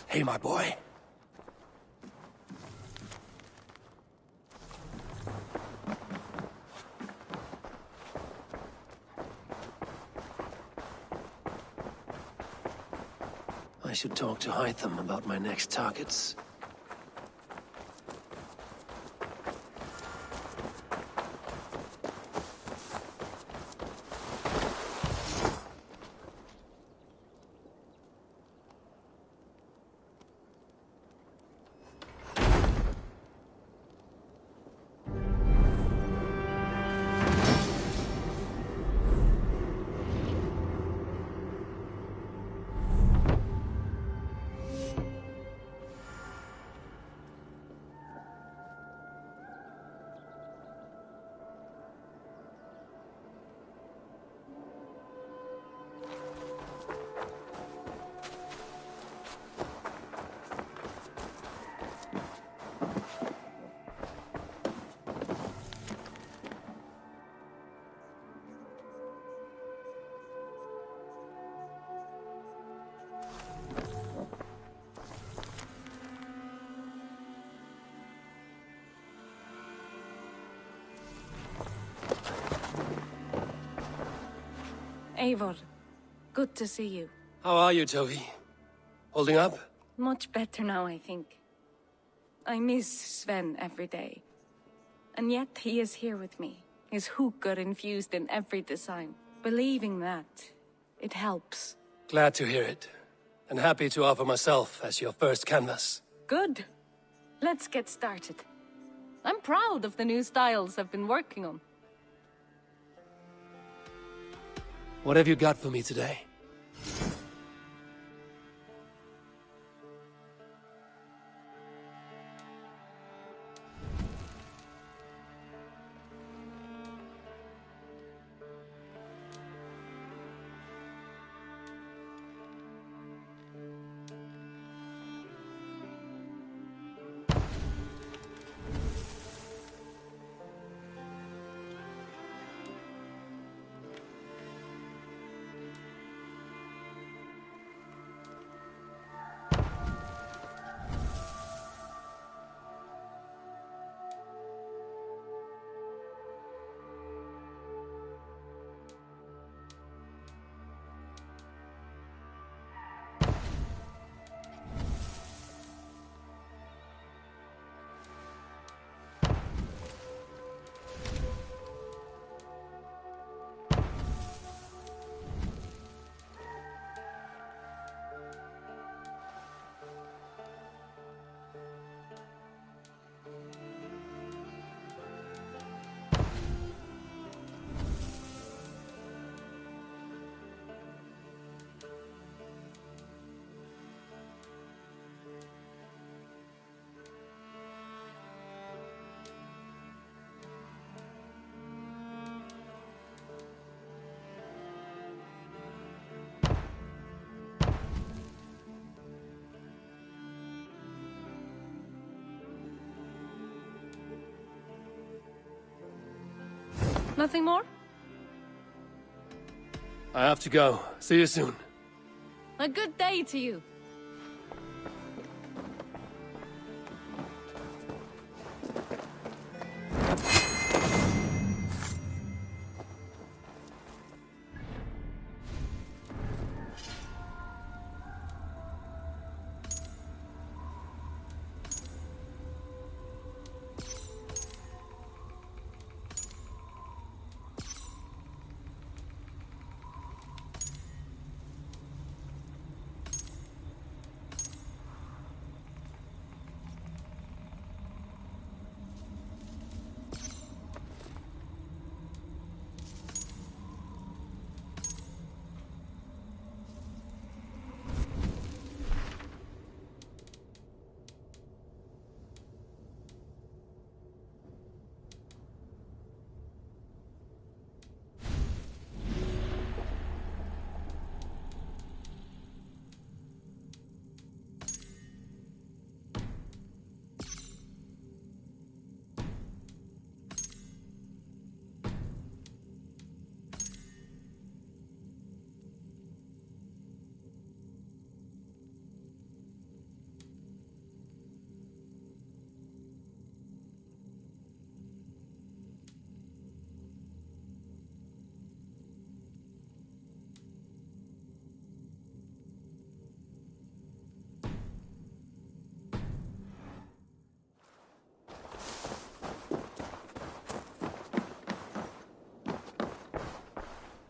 Hey, my boy. I should talk to Hytham about my next targets. Eivor, good to see you. How are you, Tovi? Holding up? Much better now, I think. I miss Sven every day. And yet he is here with me. His hook got infused in every design. Believing that, it helps. Glad to hear it. And happy to offer myself as your first canvas. Good. Let's get started. I'm proud of the new styles I've been working on. What have you got for me today? Nothing more? I have to go. See you soon. A good day to you.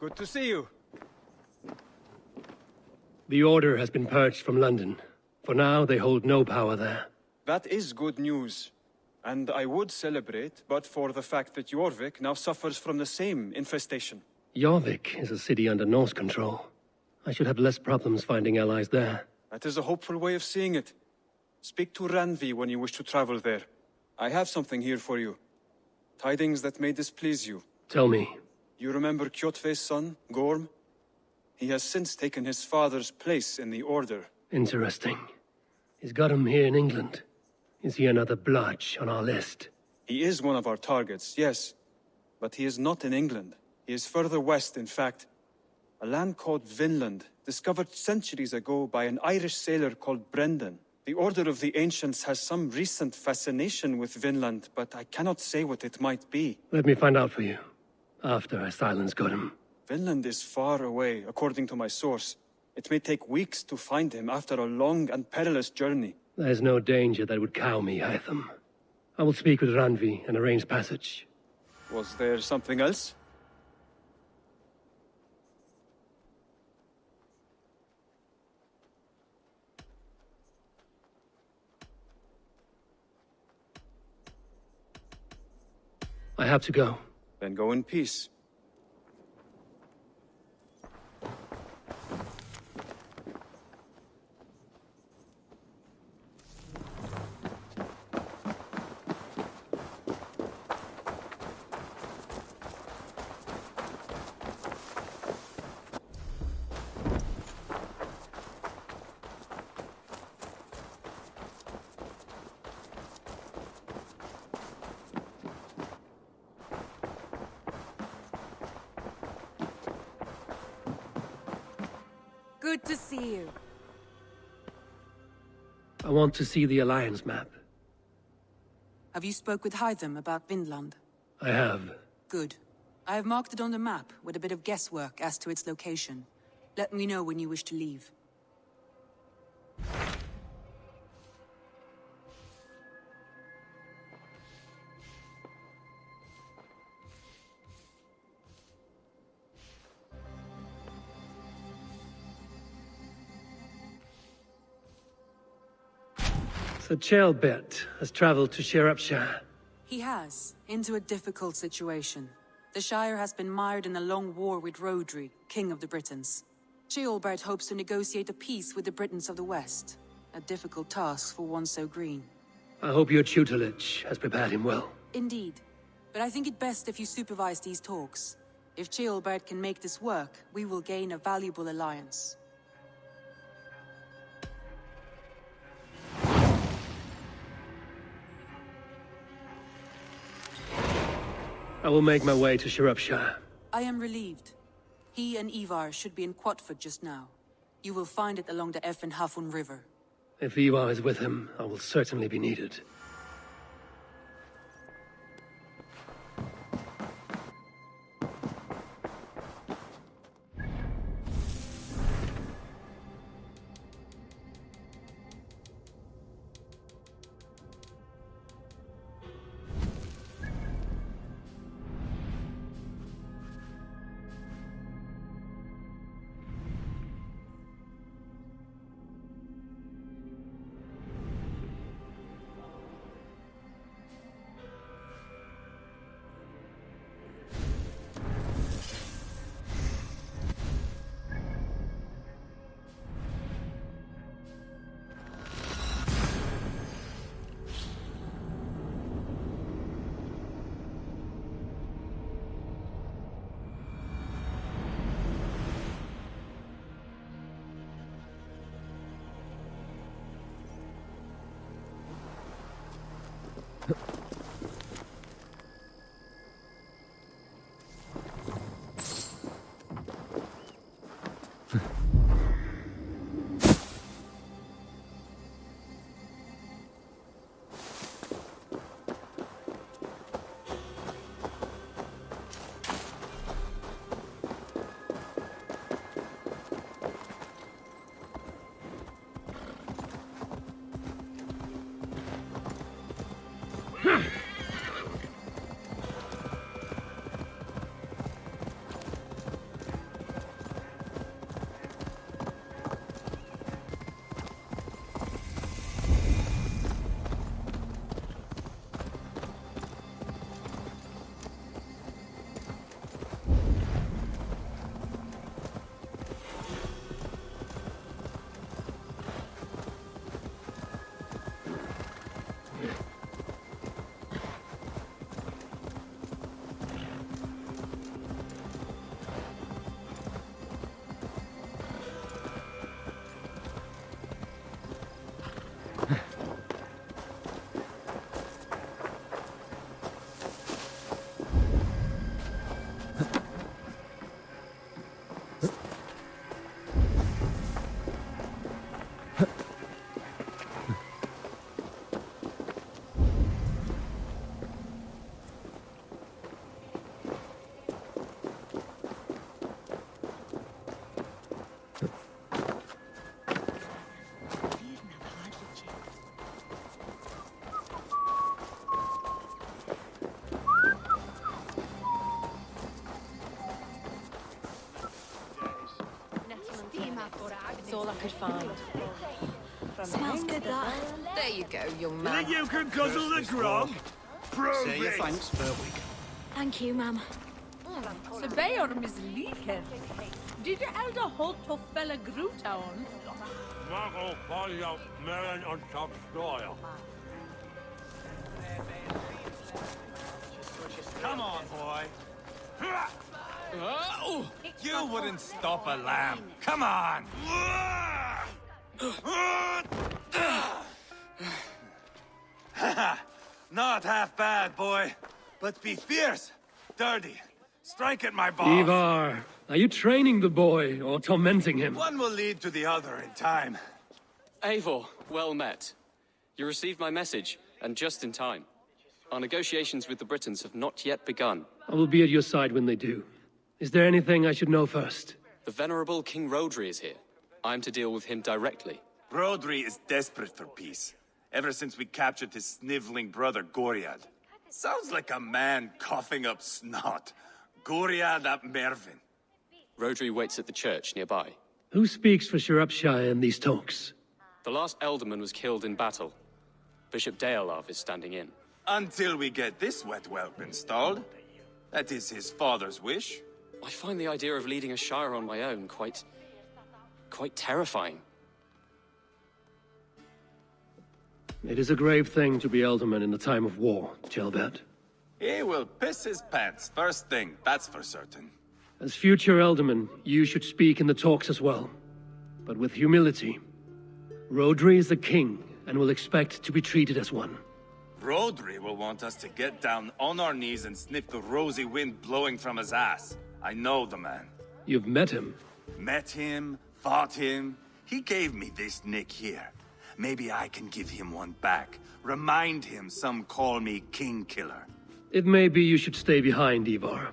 Good to see you. The Order has been purged from London. For now, they hold no power there. That is good news. And I would celebrate, but for the fact that Jorvik now suffers from the same infestation. Jorvik is a city under Norse control. I should have less problems finding allies there. That is a hopeful way of seeing it. Speak to Ranvi when you wish to travel there. I have something here for you. Tidings that may displease you. Tell me. You remember Kjotve's son, Gorm? He has since taken his father's place in the Order. Interesting. He's got him here in England. Is he another blotch on our list? He is one of our targets, yes. But he is not in England. He is further west, in fact. A land called Vinland, discovered centuries ago by an Irish sailor called Brendan. The Order of the Ancients has some recent fascination with Vinland, but I cannot say what it might be. Let me find out for you. After I silence Godham. Vinland is far away, according to my source. It may take weeks to find him after a long and perilous journey. There's no danger that would cow me, Hytham. I will speak with Ranvi and arrange passage. Was there something else? I have to go. Then go in peace. Good to see you. I want to see the Alliance map. Have you spoke with Hytham about Vinland? I have. Good. I have marked it on the map with a bit of guesswork as to its location. Let me know when you wish to leave. Sir Chelbet has traveled to Shropshire. He has, into a difficult situation. The Shire has been mired in a long war with Rhodri, King of the Britons. Ceolbert hopes to negotiate a peace with the Britons of the West. A difficult task for one so green. I hope your tutelage has prepared him well. Indeed. But I think it best if you supervise these talks. If Ceolbert can make this work, we will gain a valuable alliance. I will make my way to Shropshire. I am relieved. He and Eivor should be in Quatford just now. You will find it along the Effen Hafun River. If Eivor is with him, I will certainly be needed. could find. Smells good, that. There you go, young You man. think you can guzzle the grog? Prove Say your it. thanks, Berwick. Thank you, ma'am. Surveyor Miss Leaker. Did your elder hold to fella Grutown? Marco, call you Marin on top soil. Come on, boy. You wouldn't stop a lamb. Come on. Not half bad, boy. But be fierce, dirty. Strike at my balls. Eivor, are you training the boy or tormenting him? One will lead to the other in time. Eivor, well met. You received my message, and just in time. Our negotiations with the Britons have not yet begun. I will be at your side when they do. Is there anything I should know first? The venerable King Rodri is here. I'm to deal with him directly. Rodri is desperate for peace. Ever since we captured his sniveling brother, Goriad. Sounds like a man coughing up snot. Goriad ap Mervin. Rodri waits at the church nearby. Who speaks for SCIROPESCIRE in these talks? The last alderman was killed in battle. Bishop Deolav is standing in. Until we get this wet whelp installed. That is his father's wish. I find the idea of leading a shire on my own quite terrifying. It is a grave thing to be alderman in a time of war, Gelbert. He will piss his pants first thing, that's for certain. As future alderman, you should speak in the talks as well. But with humility. Rodri is the king, and will expect to be treated as one. Rodri will want us to get down on our knees and sniff the rosy wind blowing from his ass. I know the man. You've met him. Met him, fought him. He gave me this nick here. Maybe I can give him one back. Remind him some call me King Killer. It may be you should stay behind, Eivor.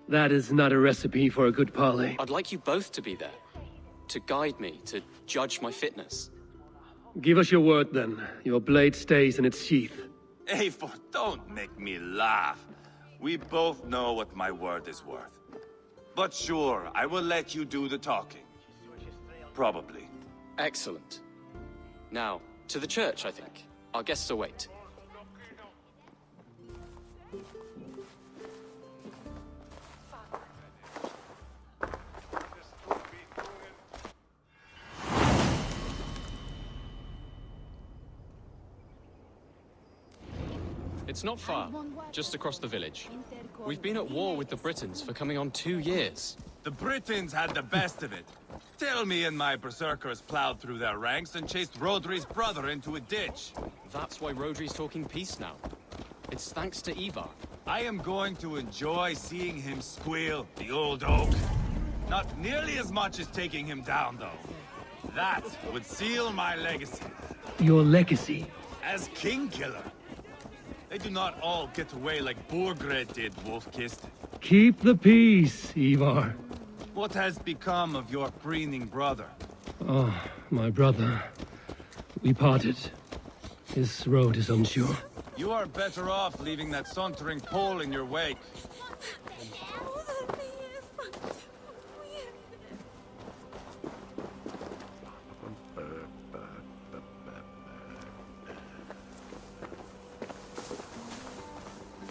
That is not a recipe for a good parley. I'd like you both to be there. To guide me, to judge my fitness. Give us your word, then. Your blade stays in its sheath. Eivor, don't make me laugh. We both know what my word is worth. But sure, I will let you do the talking. Probably. Excellent. Now, to the church, I think. Our guests await. It's not far, just across the village. We've been at war with the Britons for coming on 2 years. The Britons had the best of it. Tell me and my berserkers plowed through their ranks and chased Rodri's brother into a ditch. That's why Rodri's talking peace now. It's thanks to Eivor. I am going to enjoy seeing him squeal, the old oak. Not nearly as much as taking him down, though. That would seal my legacy. Your legacy? As King Killer. They do not all get away like Borgred did, Wolf-Kissed. Keep the peace, Eivor. What has become of your preening brother? Oh, my brother. We parted. His road is unsure. You are better off leaving that sauntering Pole in your wake.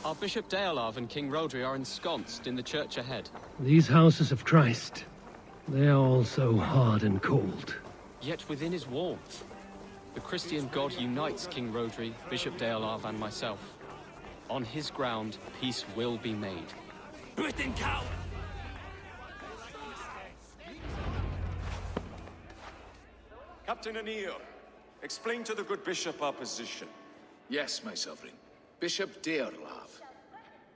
Our Bishop Deolav and King Rodri are ensconced in the church ahead. These houses of Christ, they are all so hard and cold. Yet within his warmth, the Christian God unites King Rodri, Bishop Deolav, and myself. On his ground, peace will be made. Britain cow! Captain Anir, explain to the good bishop our position. Yes, my sovereign. Bishop Deolav.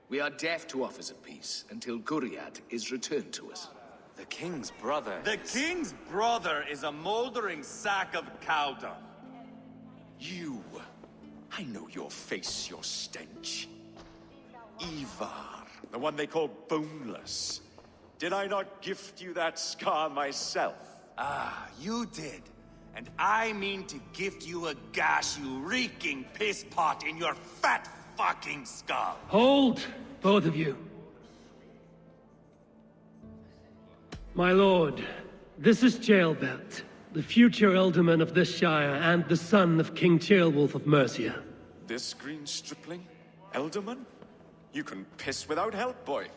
We are deaf to offers of peace until Guriad is returned to us. The king's brother The king's brother is a moldering sack of cow dung. You! I know your face, your stench. Eivor, the one they call boneless. Did I not gift you that scar myself? Ah, you did. And I mean to gift you a gash, you reeking piss pot in your fat fucking skull. Hold, both of you. My lord, this is Gelbert, The future Ealdorman of this Shire and the son of King Ceolwulf of Mercia. This green stripling? Ealdorman? You can piss without help, boy.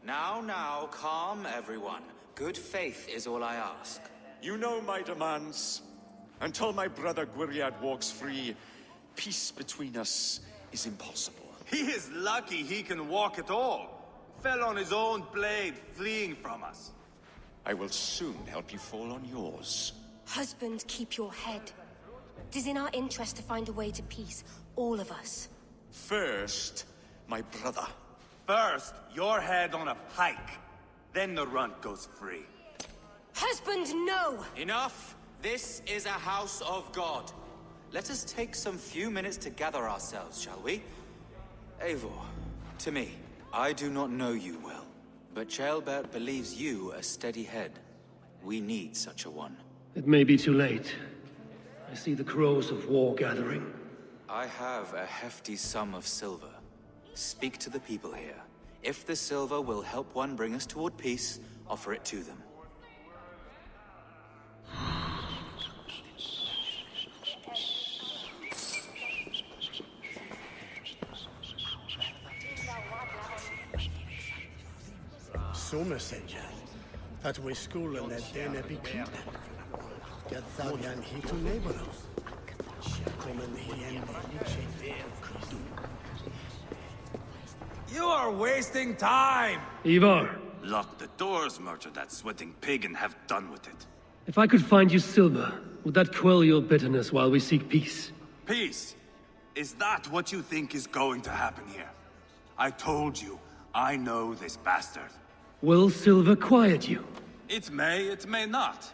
Now, calm everyone. Good faith is all I ask. You know my demands. Until my brother Gwriad walks free, peace between us is impossible. He is lucky he can walk at all. Fell on his own blade, fleeing from us. I will soon help you fall on yours. Husband, keep your head. It is in our interest to find a way to peace, all of us. First, my brother. First, your head on a pike. Then the runt goes free. Husband, no! Enough! This is a house of God. Let us take some few minutes to gather ourselves, shall we? Eivor, to me, I do not know you well, but Ceolbert believes you a steady head. We need such a one. It may be too late. I see the crows of war gathering. I have a hefty sum of silver. Speak to the people here. If the silver will help one bring us toward peace, offer it to them. Så messenger, at we skulle let den be clean. Get Thavian he to neighbor us. Come in here You are wasting time! Eivor, Lock the doors, murder that sweating pig, and have done with it. if I could find you silver, would that quell your bitterness while we seek peace? Peace? Is that what you think is going to happen here? I told you, I know this bastard. Will silver quiet you? It may not.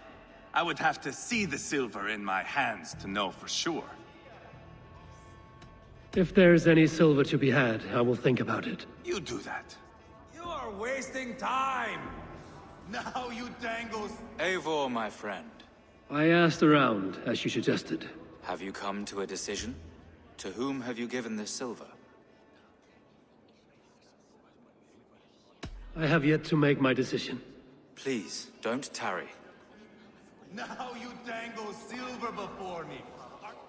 I would have to see the silver in my hands to know for sure. If there's any silver to be had, I will think about it. You do that. You are wasting time! Now you dangle... Eivor, my friend. I asked around, as you suggested. Have you come to a decision? To whom have you given this silver? I have yet to make my decision. Please, don't tarry. Now you dangle silver before me.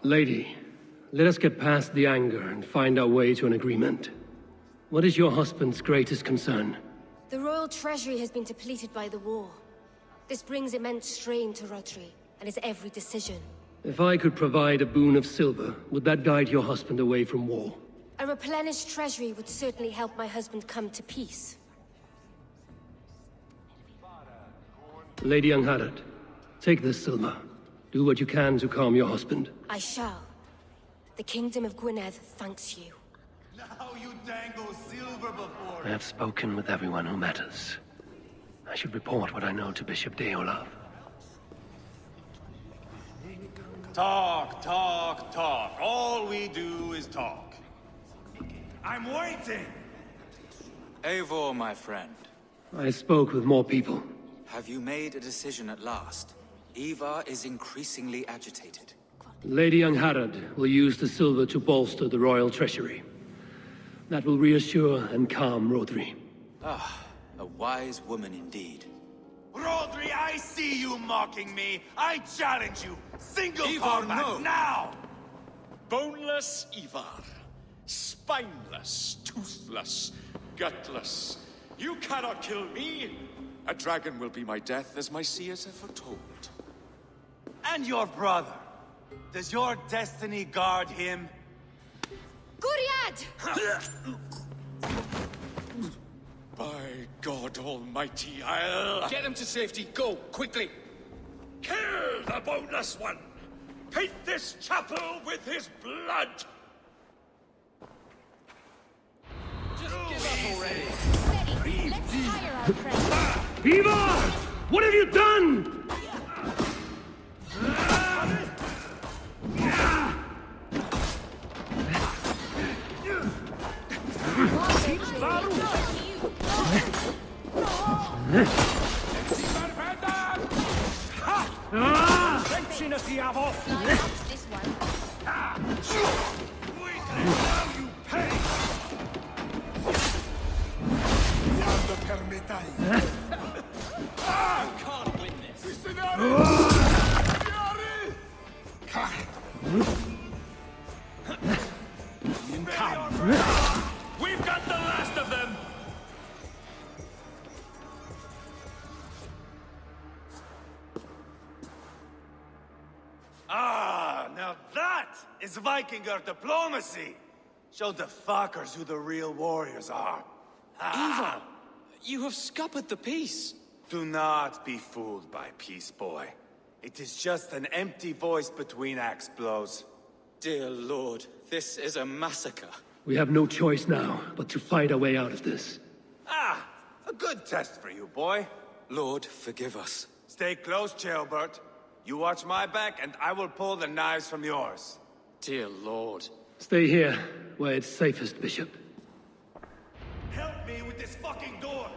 Lady, let us get past the anger and find our way to an agreement. What is your husband's greatest concern? The royal treasury has been depleted by the war. This brings immense strain to Rodri, and his every decision. If I could provide a boon of silver, would that guide your husband away from war? A replenished treasury would certainly help my husband come to peace. Lady Angharad, take this silver. Do what you can to calm your husband. I shall. The Kingdom of Gwynedd thanks you. Now you dangle silver before I have spoken with everyone who matters. I should report what I know to Bishop Deolaf. Talk. All we do is talk. I'm waiting! Eivor, my friend. I spoke with more people. Have you made a decision at last? Eivor is increasingly agitated. Lady Angharad will use the silver to bolster the royal treasury. That will reassure and calm Rodri. Ah, a wise woman indeed. Rodri, I see you mocking me! I challenge you! Single Eivor, combat, no. now! Boneless Eivor. Spineless, toothless, gutless. You cannot kill me! A dragon will be my death, as my seers have foretold. And your brother. Does your destiny guard him? Gwriad! By God Almighty, I'll... Get him to safety. Go, quickly. Kill the boneless one! Paint this chapel with his blood! Just give up already. Steady. Let's hire our friend. Eivor! What have you done? This one. I can't win this. We've got the last of them! Ah, now that is Vikinger diplomacy! Show the fuckers who the real warriors are. Eivor, you have scuppered the peace. Do not be fooled by peace, boy. It is just an empty voice between axe blows. Dear Lord, this is a massacre. We have no choice now, but to fight our way out of this. Ah, a good test for you, boy. Lord, forgive us. Stay close, Ceolbert. You watch my back, and I will pull the knives from yours. Dear Lord. Stay here, where it's safest, Bishop. Help me with this fucking door!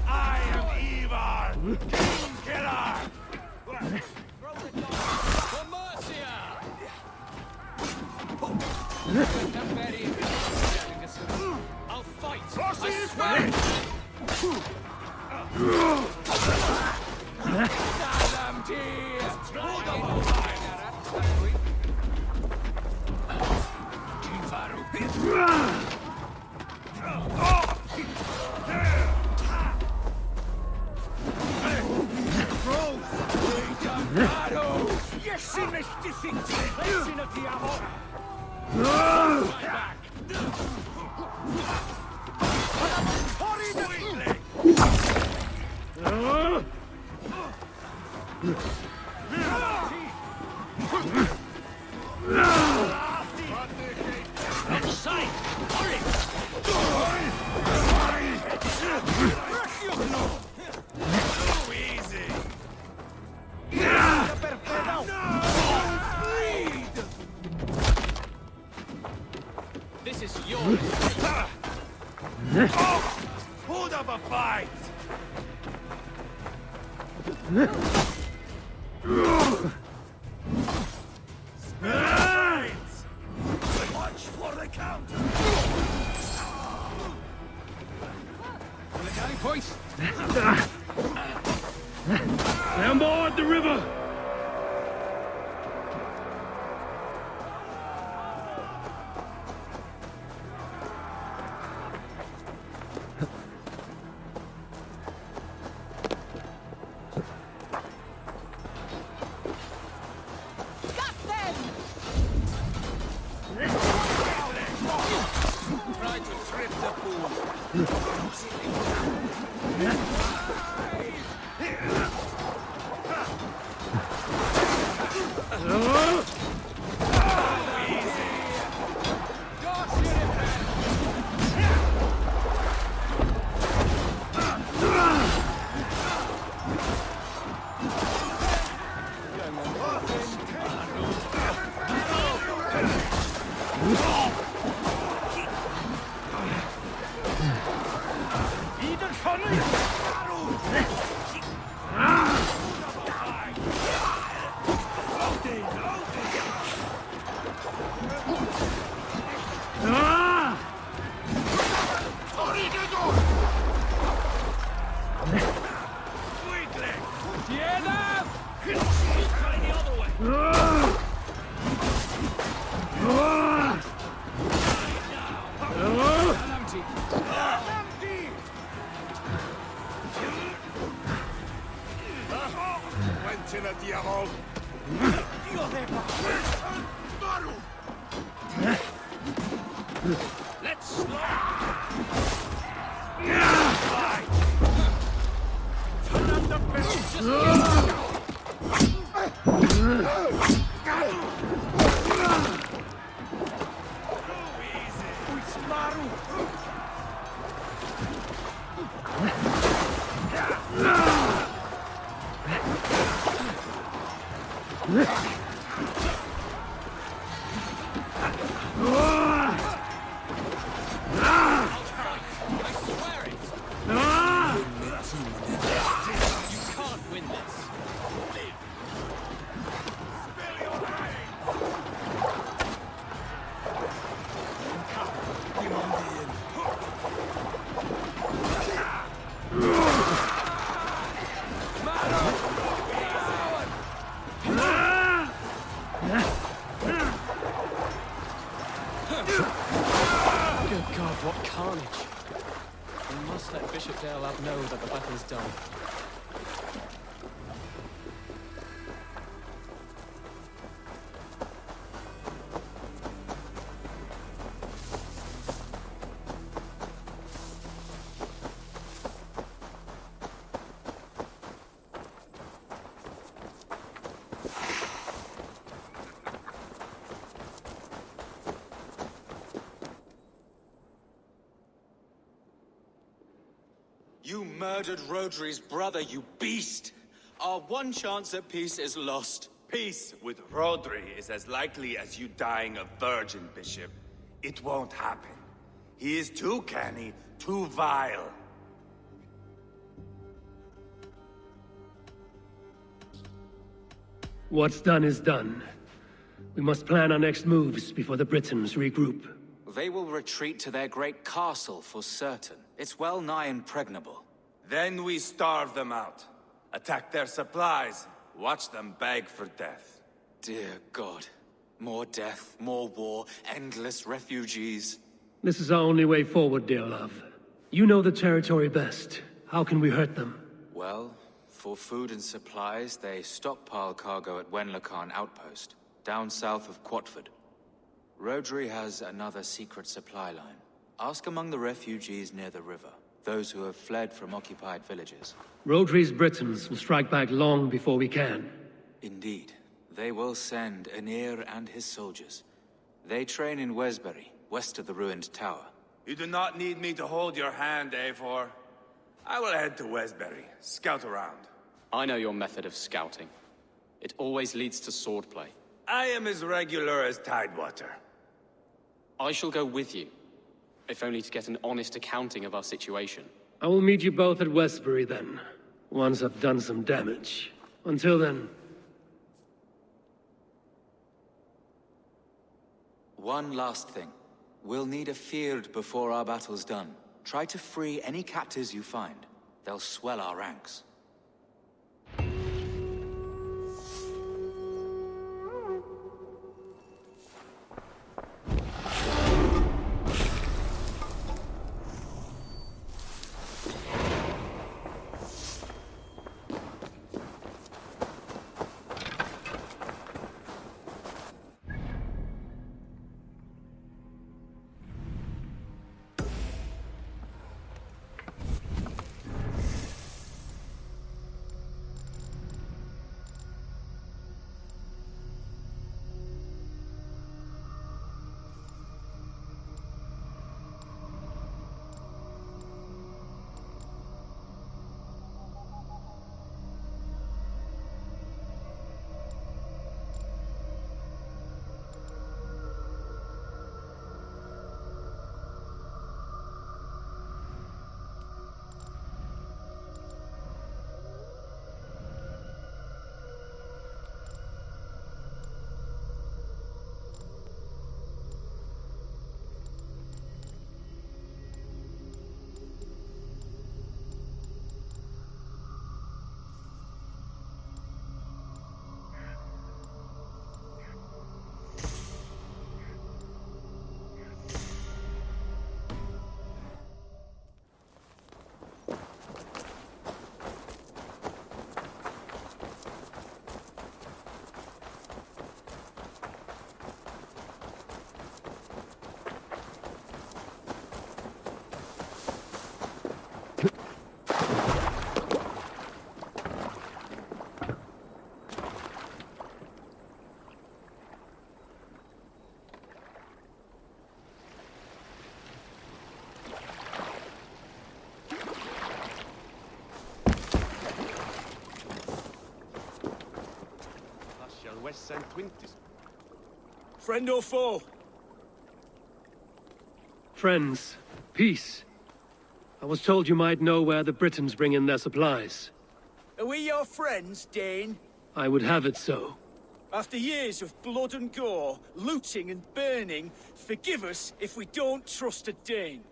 I am Eivor, King Killer! I'll fight! I swear! This is yours. Hold up a fight! Spades! Watch for the counter! The galley point. Stay on board the river! Good God, what carnage! We must let Bishop Deolav know that the battle is done. You murdered Rodri's brother, you beast! Our one chance at peace is lost. Peace with Rodri is as likely as you dying a virgin, Bishop. It won't happen. He is too canny, too vile. What's done is done. We must plan our next moves before the Britons regroup. They will retreat to their great castle for certain. It's well nigh impregnable. Then we starve them out. Attack their supplies. Watch them beg for death. Dear God. More death, more war, endless refugees. This is our only way forward, Deolav. You know the territory best. How can we hurt them? Well, for food and supplies, they stockpile cargo at Wenlacan Outpost, down south of Quatford. Rodri has another secret supply line. Ask among the refugees near the river, those who have fled from occupied villages. Rodri's Britons will strike back long before we can. Indeed. They will send Aenir and his soldiers. They train in Wesbury, west of the ruined tower. You do not need me to hold your hand, Eivor. I will head to Wesbury, scout around. I know your method of scouting. It always leads to swordplay. I am as regular as Tidewater. I shall go with you, if only to get an honest accounting of our situation. I will meet you both at Westbury then, once I've done some damage. Until then... One last thing. We'll need a field before our battle's done. Try to free any captives you find. They'll swell our ranks. West St. Quintus. Friend or foe? Friends. Peace. I was told you might know where the Britons bring in their supplies. Are we your friends, Dane? I would have it so. After years of blood and gore, looting and burning, forgive us if we don't trust a Dane.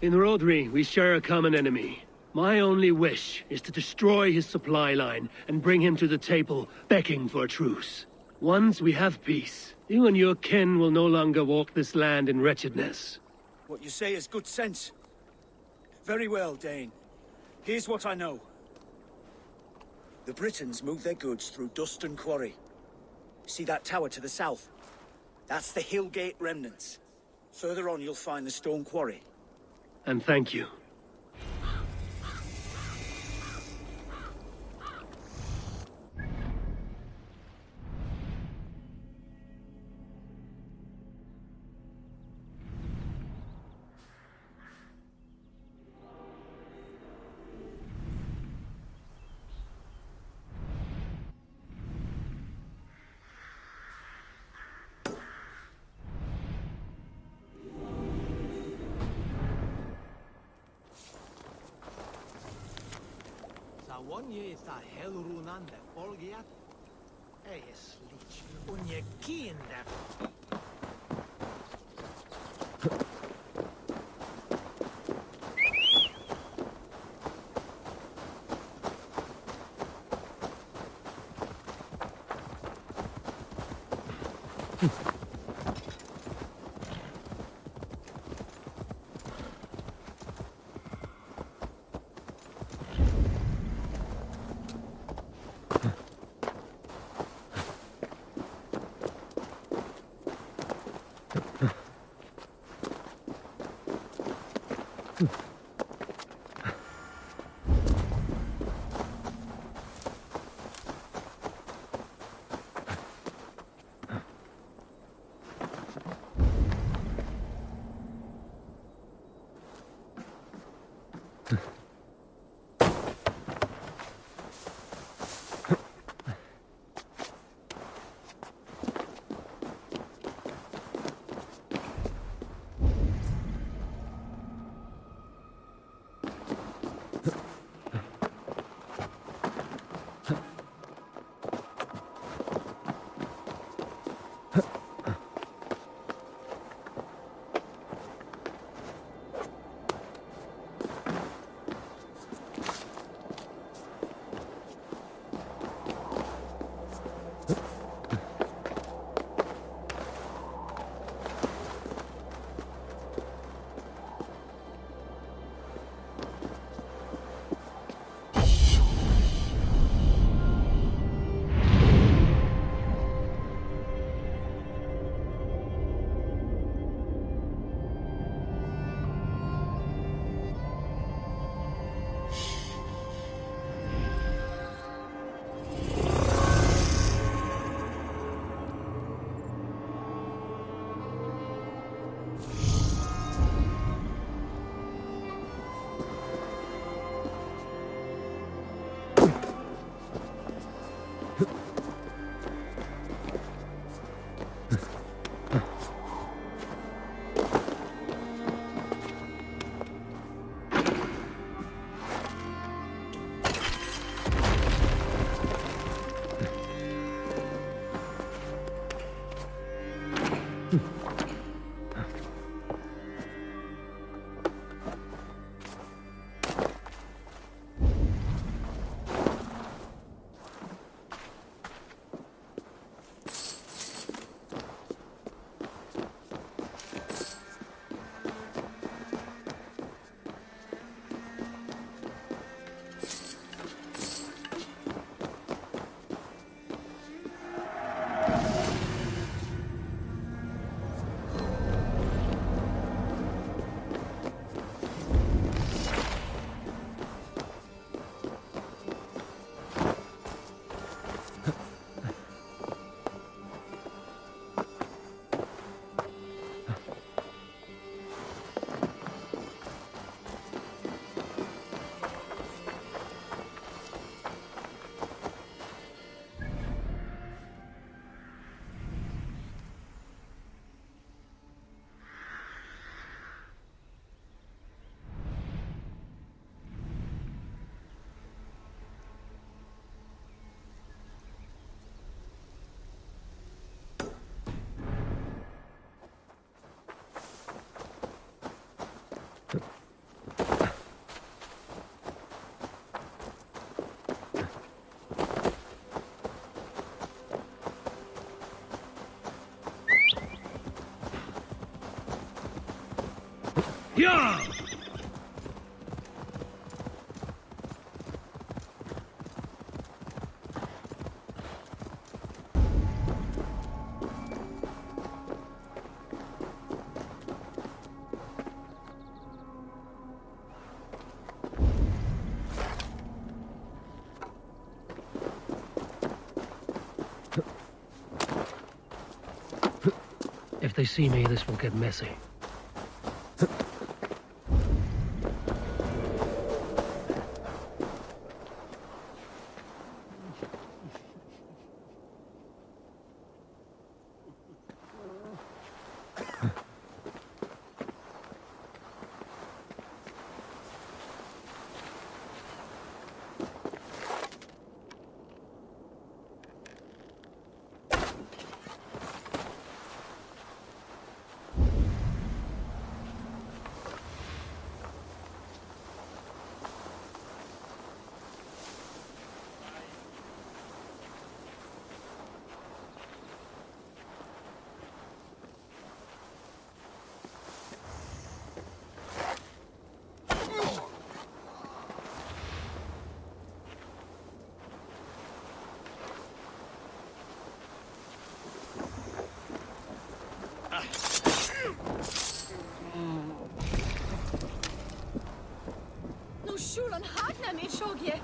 In Rodri, we share a common enemy. My only wish is to destroy his supply line and bring him to the table, begging for a truce. Once we have peace, you and your kin will no longer walk this land in wretchedness. What you say is good sense. Very well, Dane. Here's what I know. The Britons move their goods through dust and quarry. See that tower to the south? That's the Hillgate remnants. Further on you'll find the stone quarry. And thank you. Onje sta helrunande folgiat. Ejes lich. Unje kinder. Yeah! If they see me, this will get messy. No shulan hagna mi shogye.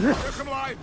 Took him alive!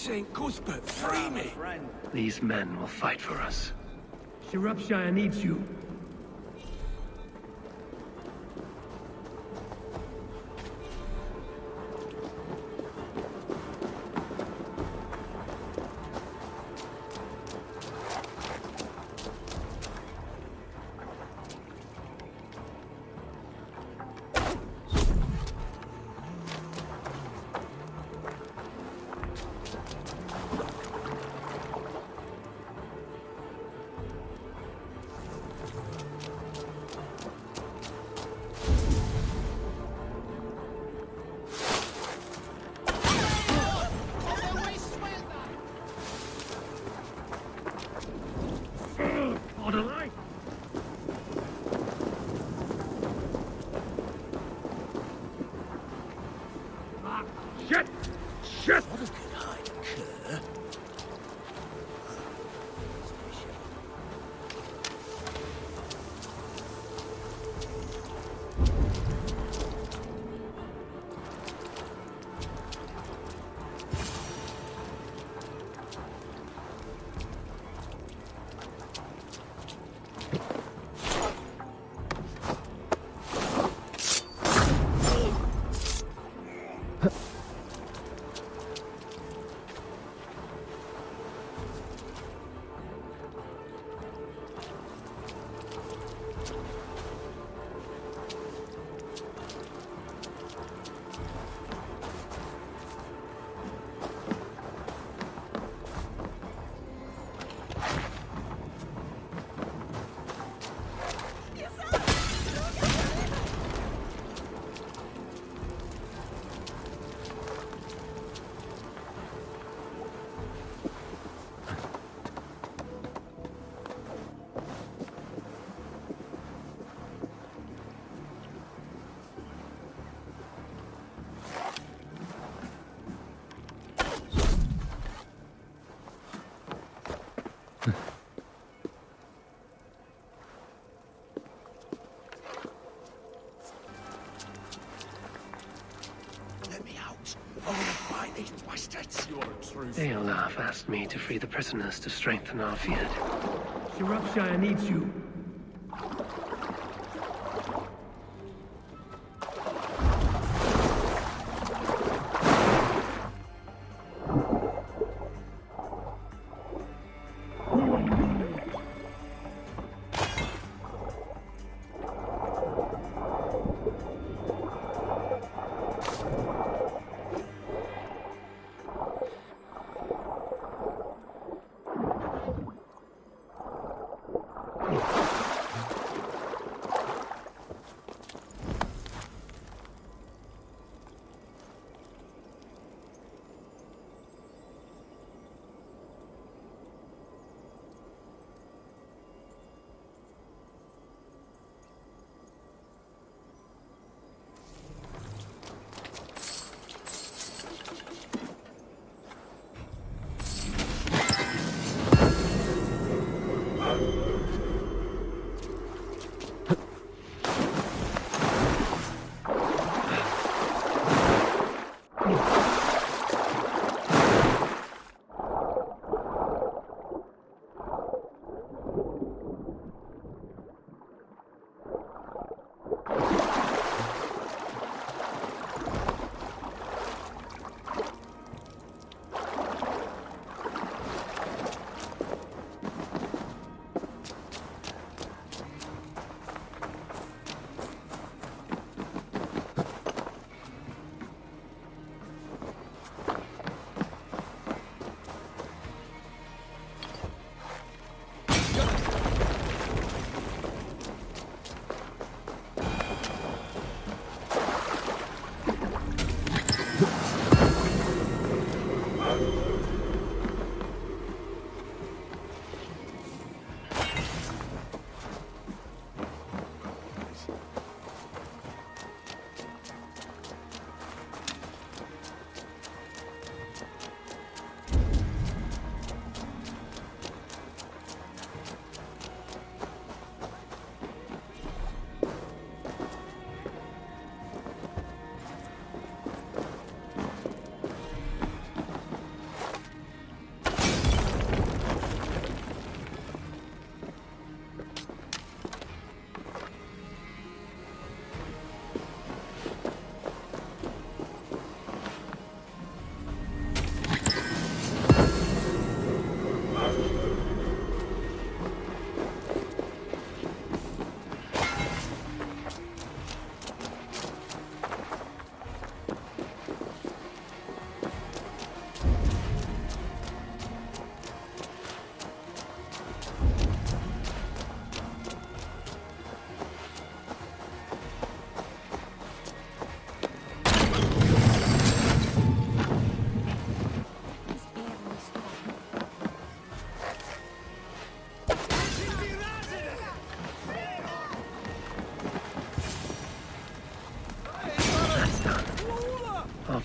St. Cuthbert, free me! These men will fight for us. Shropshire needs you. Eolaf asked me to free the prisoners to strengthen our field. SCIROPESCIRE needs you.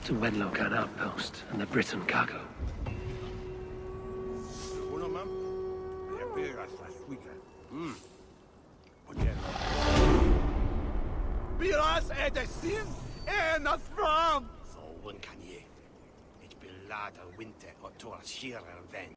To Wenlocan outpost and the Briton cargo. Biras är det sin ena fram! Så one kan ge. Ett belada winter och torra skirrar vän.